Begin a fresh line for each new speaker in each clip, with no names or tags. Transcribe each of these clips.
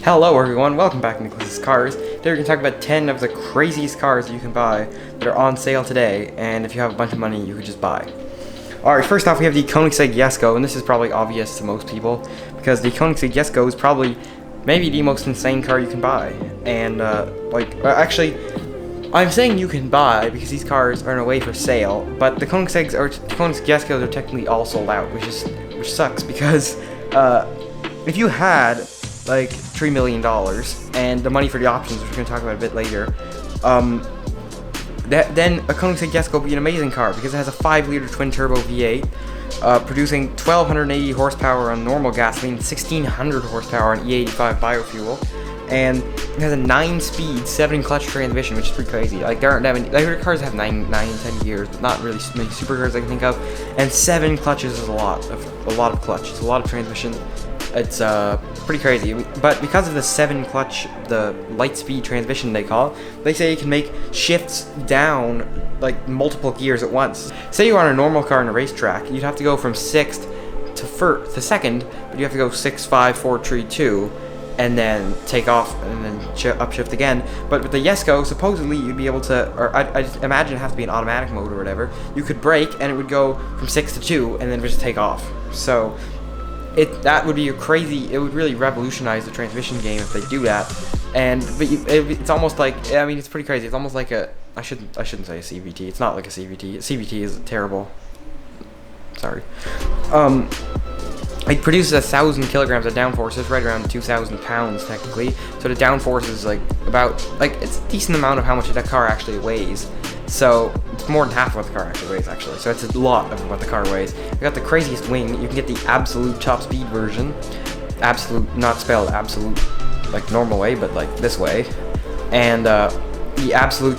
Hello everyone, welcome back to Nicholas's Cars. Today we're going to talk about 10 of the craziest cars that you can buy that are on sale today, and if you have a bunch of money, you could just buy. Alright, first off we have the Konigsegg Jesko, and this is probably obvious to most people, because the Konigsegg Jesko is probably maybe the most insane car you can buy. And, actually, I'm saying you can buy because these cars are in a way for sale, but the Konigseggs or Konigsegg Jeskos are technically all sold out, which sucks because, if you had like $3 million and the money for the options, which we're going to talk about a bit later, then a Konigsegg Jesko would be an amazing car because it has a 5-liter twin-turbo V8, producing 1,280 horsepower on normal gasoline, 1,600 horsepower on E85 biofuel, and it has a 9-speed, 7-clutch transmission, which is pretty crazy. Like, there aren't that many, like, cars have 9 and 10 gears, but not really many supercars I can think of, and 7 clutches is a lot of clutch. It's a lot of transmission. It's pretty crazy, but because of the 7-clutch, the light-speed transmission they call it, they say you can make shifts down like multiple gears at once. Say you're on a normal car in a racetrack, you'd have to go from 6th to 2nd, but you have to go 6, 5, 4, 3, 2, and then take off and then upshift again. But with the Jesko, supposedly you'd be able to, or I imagine it has to be in automatic mode or whatever. You could brake and it would go from 6 to 2 and then just take off. So that would be crazy. It would really revolutionize the transmission game if they do that. It's almost like, I mean, it's pretty crazy. It's almost like I shouldn't say a CVT. It's not like a CVT. A CVT is terrible. Sorry. It produces 1,000 kilograms of downforce. It's right around 2,000 pounds technically. So the downforce is like it's a decent amount of how much that car actually weighs. So it's more than half of what the car actually weighs, actually. So it's a lot of what the car weighs. We got the craziest wing. You can get the absolute top speed version. Absolute, not spelled absolute like normal way, but like this way. And the absolute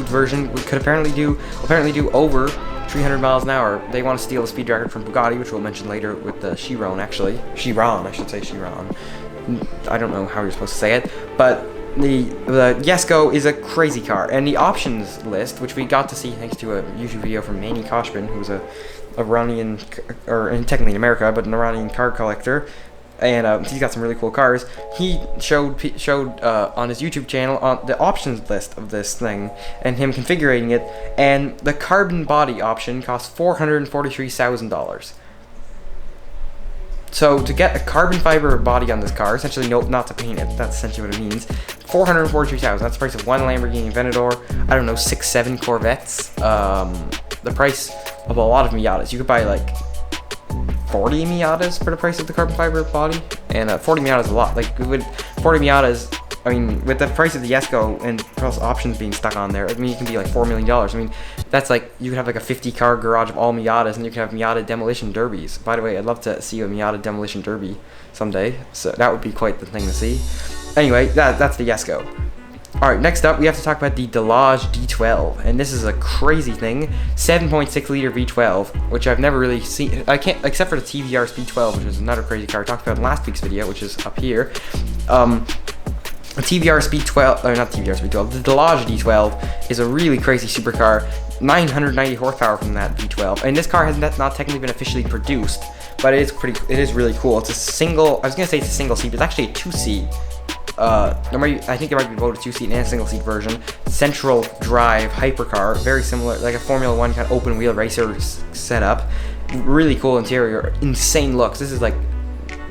version could apparently do over 300 miles an hour. They want to steal the speed record from Bugatti, which we'll mention later with the Chiron, actually. Chiron, I should say Chiron. I don't know how you're supposed to say it, but the Jesko is a crazy car, and the options list, which we got to see thanks to a YouTube video from Manny Koshbin, who's a Iranian, or technically in America, but an Iranian car collector, and he's got some really cool cars. He showed on his YouTube channel on the options list of this thing and him configuring it, and the carbon body option costs $443,000. So to get a carbon fiber body on this car, essentially not to paint it, that's essentially what it means, $443,000. That's the price of one Lamborghini Aventador, I don't know, 6-7 Corvettes, the price of a lot of Miatas. You could buy like 40 Miatas for the price of the carbon fiber body, and 40 Miatas is a lot. Like, with 40 Miatas, I mean, with the price of the Jesko and plus options being stuck on there, I mean, you can be like $4 million. I mean, that's like, you could have like a 50-car garage of all Miatas, and you can have Miata demolition derbies. By the way, I'd love to see a Miata demolition derby someday, so that would be quite the thing to see. Anyway, that's the Jesko. Alright, next up, we have to talk about the Delage D12, and this is a crazy thing. 7.6 liter V12, which I've never really seen, except for the TVR Speed 12, which is another crazy car I talked about in last week's video, which is up here. The TVR Speed 12, or not TVR Speed 12, the Delage D12 is a really crazy supercar, 990 horsepower from that V12, and this car has not technically been officially produced, but it is really cool. It's a single, I was gonna say it's a single seat, but it's actually a 2-seat. I think there might be both a 2-seat and a single-seat version. Central drive hypercar, very similar, like a Formula 1 kind of open-wheel racer setup. Really cool interior, insane looks. This is like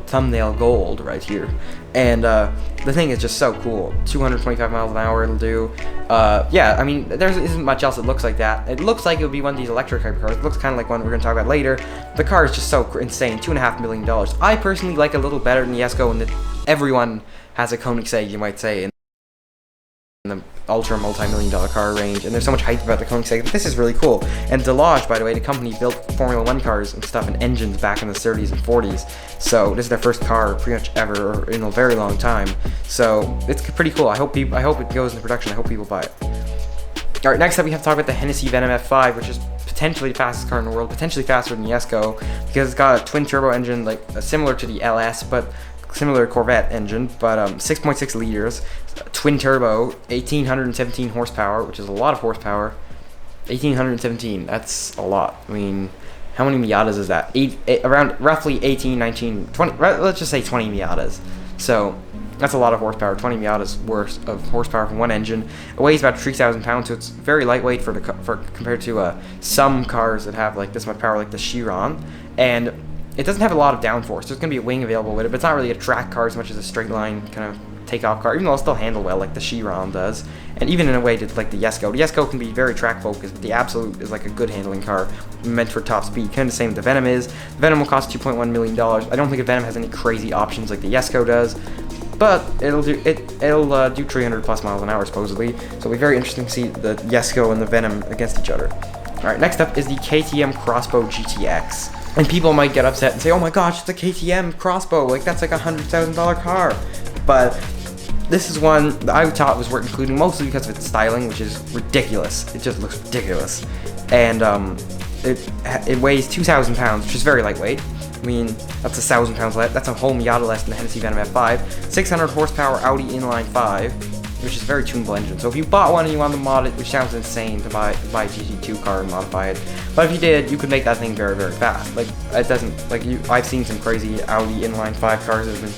thumbnail gold right here. And the thing is just so cool. 225 miles an hour it'll do. Yeah, I mean, there isn't much else that looks like that. It looks like it would be one of these electric hypercars. It looks kind of like one we're going to talk about later. The car is just so insane. $2.5 million. I personally like it a little better than the Jesko, and that everyone has a Konigsegg, you might say, in the ultra multi-million-dollar car range, and there's so much hype about the Konigsegg. This is really cool. And Delage, by the way, the company built Formula 1 cars and stuff and engines back in the 30s and 40s, so this is their first car pretty much ever, or in a very long time, so it's pretty cool. I hope it goes into production. I hope people buy it. Alright, next up we have to talk about the Hennessy Venom F5, which is potentially the fastest car in the world, potentially faster than the Jesko, because it's got a twin-turbo engine, like similar to the LS, but similar Corvette engine, but 6.6 liters, twin turbo, 1,817 horsepower, which is a lot of horsepower. 1,817, that's a lot. I mean, how many Miatas is that? Around roughly 18, 19, 20, let's just say 20 Miatas. So That's a lot of horsepower. 20 Miata's worth of horsepower from one engine. It weighs about 3,000 pounds, so it's very lightweight for compared to some cars that have like this much power, like the Chiron. And it doesn't have a lot of downforce. There's going to be a wing available with it, but it's not really a track car as much as a straight line kind of takeoff car, even though it'll still handle well like the Chiron does. And even in a way like the Jesko. The Jesko can be very track focused, but the Absolute is like a good handling car meant for top speed. Kind of the same the Venom is. The Venom will cost $2.1 million. I don't think the Venom has any crazy options like the Jesko does, but it'll do 300 plus miles an hour supposedly. So it'll be very interesting to see the Jesko and the Venom against each other. Alright, next up is the KTM Crossbow GTX. And people might get upset and say, oh my gosh, it's a KTM Crossbow, like that's like a $100,000 car. But this is one that I thought was worth including, mostly because of its styling, which is ridiculous. It just looks ridiculous. And it weighs 2,000 pounds, which is very lightweight. I mean, that's 1,000 pounds less. That's a whole Miata less than the Hennessy Venom F5. 600 horsepower Audi inline 5, which is a very tunable engine. So if you bought one and you wanted to mod it, which sounds insane to buy a GT2 car and modify it, but if you did, you could make that thing very, very fast. Like, it doesn't, like, I've seen some crazy Audi inline 5 cars that have been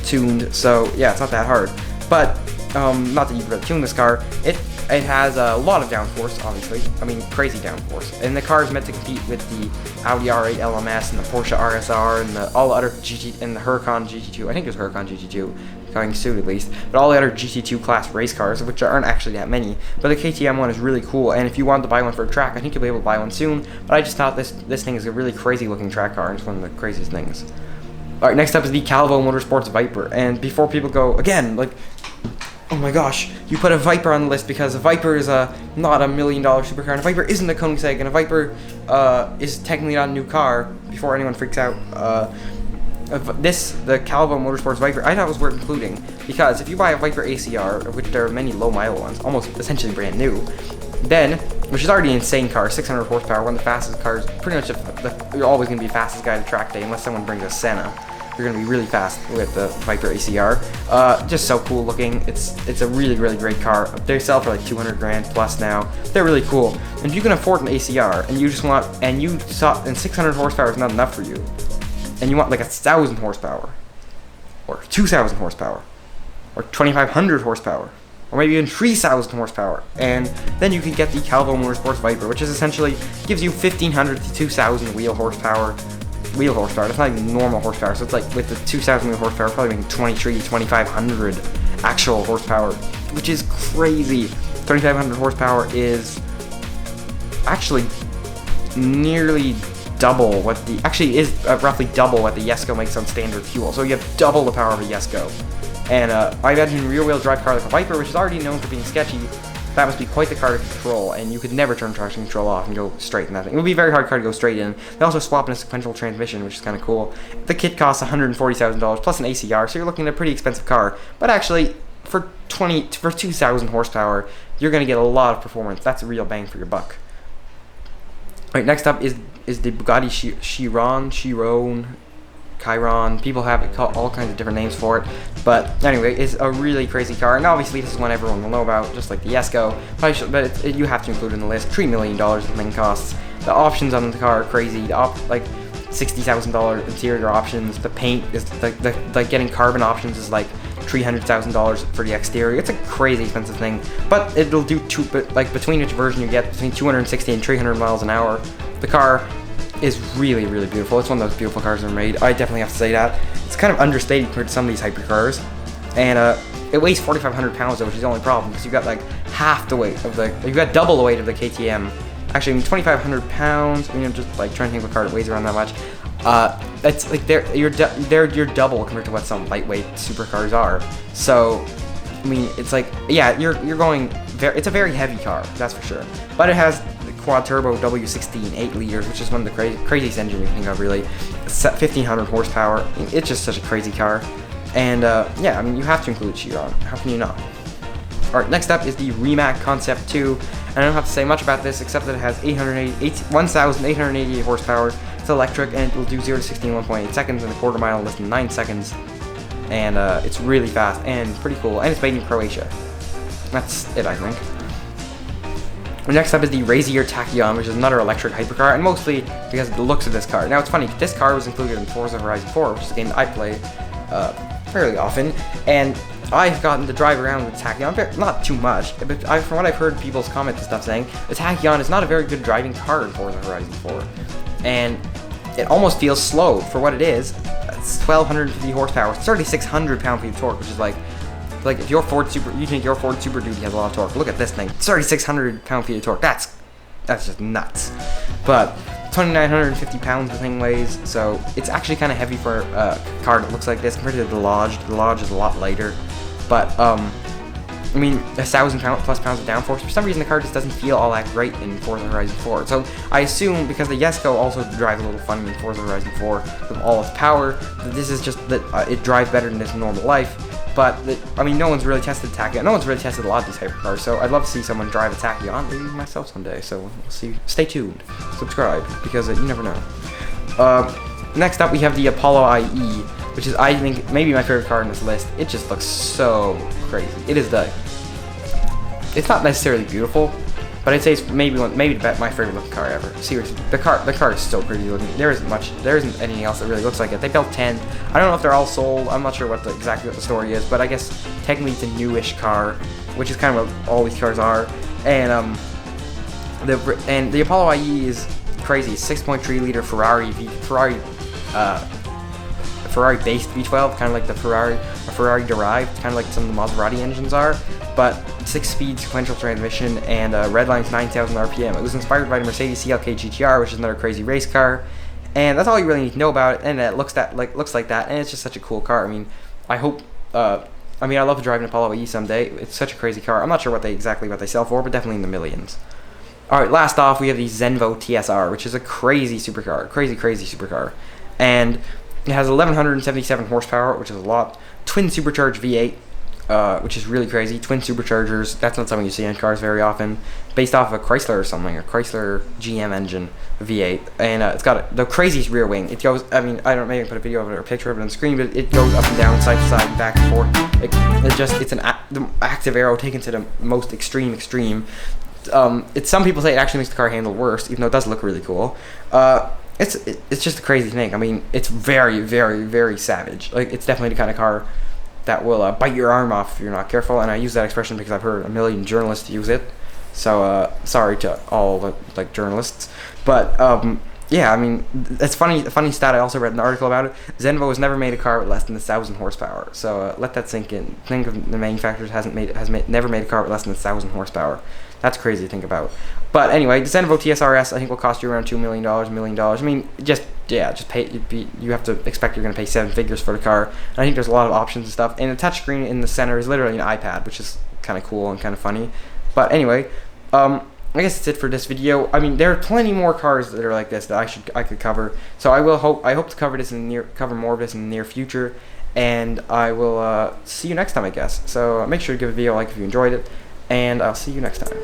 tuned, so yeah, it's not that hard. But not that you could tune this car. It has a lot of downforce, obviously. I mean, crazy downforce. And the car is meant to compete with the Audi R8 LMS and the Porsche RSR and all the other and the Huracan GT2. I think there's Huracan GT2 coming soon at least. But all the other GT2 class race cars, which aren't actually that many. But the KTM one is really cool. And if you wanted to buy one for a track, I think you'll be able to buy one soon. But I just thought this thing is a really crazy looking track car. And it's one of the craziest things. Alright, next up is the Calivo Motorsports Viper. And before people go, again, like, oh my gosh, you put a Viper on the list because a Viper is not a $1 million supercar, and a Viper isn't a Konigsegg, and a Viper is technically not a new car, before anyone freaks out. The Calivo Motorsports Viper, I thought was worth including, because if you buy a Viper ACR, of which there are many low-mile ones, almost essentially brand new, then, which is already an insane car, 600 horsepower, one of the fastest cars, pretty much you're always going to be the fastest guy at track day, unless someone brings a Senna. You're going to be really fast with the Viper ACR. Just so cool looking. It's a really, really great car. They sell for like 200 grand plus now. They're really cool. And if you can afford an ACR and you just want, and 600 horsepower is not enough for you, and you want like 1,000 horsepower, or 2,000 horsepower, or 2,500 horsepower, or maybe even 3,000 horsepower, and then you can get the Calivo Motorsports Viper, which is essentially gives you 1,500 to 2,000 wheel horsepower. That's not even normal horsepower, so it's like with the 2,000 wheel horsepower, probably making 2,500 actual horsepower, which is crazy. 2,500 horsepower is actually nearly double what the, actually is roughly double what the Jesko makes on standard fuel, so you have double the power of a Jesko. And I imagine a rear-wheel drive car like a Viper, which is already known for being sketchy, that must be quite the car to control, and you could never turn traction control off and go straight in that thing. It would be a very hard car to go straight in. They also swap in a sequential transmission, which is kind of cool. The kit costs $140,000 plus an ACR, so you're looking at a pretty expensive car. But actually, for 2,000 horsepower, you're going to get a lot of performance. That's a real bang for your buck. All right, next up is the Bugatti Chiron. People have all kinds of different names for it, but anyway, it's a really crazy car, and obviously this is one everyone will know about, just like the Jesko. But you have to include it in the list. $3 million the thing costs. The options on the car are crazy. Like $60,000 interior options. The paint is like getting carbon options is like $300,000 for the exterior. It's a crazy expensive thing, but it'll do between each version you get between 260 and 300 miles an hour. The car is really, really beautiful. It's one of those beautiful cars ever made. I definitely have to say that. It's kind of understated compared to some of these hypercars. And it weighs 4,500 pounds though, which is the only problem, because you've got like half the weight of you've got double the weight of the KTM. Actually, I mean, 2,500 pounds, I mean, I'm just like trying to think of a car that weighs around that much. It's like you're double compared to what some lightweight supercars are. So, I mean, it's like, yeah, you're going, it's a very heavy car, that's for sure. But it has quad turbo W16 8 liters, which is one of the craziest engine you can think of, really. 1,500 horsepower. It's just such a crazy car. And yeah, I mean, you have to include Chiron. How can you not? Alright, next up is the Rimac Concept 2. And I don't have to say much about this except that it has 1,888 horsepower. It's electric, and it will do 0 to 60 in 1.8 seconds and a quarter mile in less than 9 seconds. And it's really fast and pretty cool. And it's made in Croatia. That's it, I think. Next up is the Razer Tachyon, which is another electric hypercar, and mostly because of the looks of this car. Now, it's funny, this car was included in Forza Horizon 4, which is a game that I play fairly often, and I've gotten to drive around with Tachyon, not too much, but from what I've heard people's comments and stuff saying, the Tachyon is not a very good driving car in Forza Horizon 4, and it almost feels slow for what it is. It's 1,250 horsepower, 3,600 pound-feet of torque, which is like if your Ford Super, you think your Ford Super Duty has a lot of torque. Look at this thing, 3,600 pound-feet of torque. That's just nuts. But 2,950 pounds the thing weighs, so it's actually kind of heavy for a car that looks like this compared to the Delage. The Delage is a lot lighter, but I mean, 1,000 plus pounds of downforce. For some reason, the car just doesn't feel all that great in Forza Horizon 4. So I assume because the Jesko also drives a little funny in Forza Horizon 4 with all its power, that this is just that it drives better than this in normal life. But I mean, no one's really tested Tachyon. No one's really tested a lot of these hypercars. So I'd love to see someone drive a Tachyon, maybe myself someday. So we'll see. Stay tuned. Subscribe because you never know. Next up, we have the Apollo IE, which is, I think, maybe my favorite car in this list. It just looks so crazy. It is it's not necessarily beautiful, but I'd say it's maybe my favorite looking car ever. Seriously, the car is so pretty looking. There isn't anything else that really looks like it. They built 10. I don't know if they're all sold. I'm not sure exactly what the story is, but I guess technically it's a newish car, which is kind of what all these cars are. And the Apollo IE is crazy. 6.3 liter Ferrari based V12, kind of like the Ferrari derived, kind of like some of the Maserati engines are, but 6-speed sequential transmission and redlines 9,000 RPM. It was inspired by the Mercedes CLK GTR, which is another crazy race car, and that's all you really need to know about it. And it looks like that, and it's just such a cool car. I mean, I hope. I mean, I love to drive an Apollo E someday. It's such a crazy car. I'm not sure exactly what they sell for, but definitely in the millions. All right, last off, we have the Zenvo TSR, which is a crazy supercar, crazy supercar, and it has 1,177 horsepower, which is a lot. Twin supercharged V8, which is really crazy. Twin superchargers, that's not something you see in cars very often. Based off of a Chrysler or something, a Chrysler GM engine V8. And it's got the craziest rear wing. It goes, I mean, I don't know, maybe put a video of it or a picture of it on the screen, but it goes up and down, side to side, back and forth. It's the active aero taken to the most extreme. Some people say it actually makes the car handle worse, even though it does look really cool. It's just a crazy thing. I mean, it's very savage. Like, it's definitely the kind of car that will bite your arm off if you're not careful. And I use that expression because I've heard a million journalists use it. So sorry to all the journalists. But yeah, I mean, it's funny. A funny stat I also read an article about it. Zenvo has never made a car with less than 1,000 horsepower. So let that sink in. Think of the manufacturers never made a car with less than 1,000 horsepower. That's crazy to think about. But anyway, the Zenvo TSRS I think will cost you around $2 million, $1 million. I mean, just pay. You have to expect you're going to pay 7 figures for the car. And I think there's a lot of options and stuff. And the touchscreen in the center is literally an iPad, which is kind of cool and kind of funny. But anyway, I guess that's it for this video. I mean, there are plenty more cars that are like this that I could cover. So I hope to cover more of this in the near future. And I will see you next time, I guess. So make sure to give the video a like if you enjoyed it. And I'll see you next time.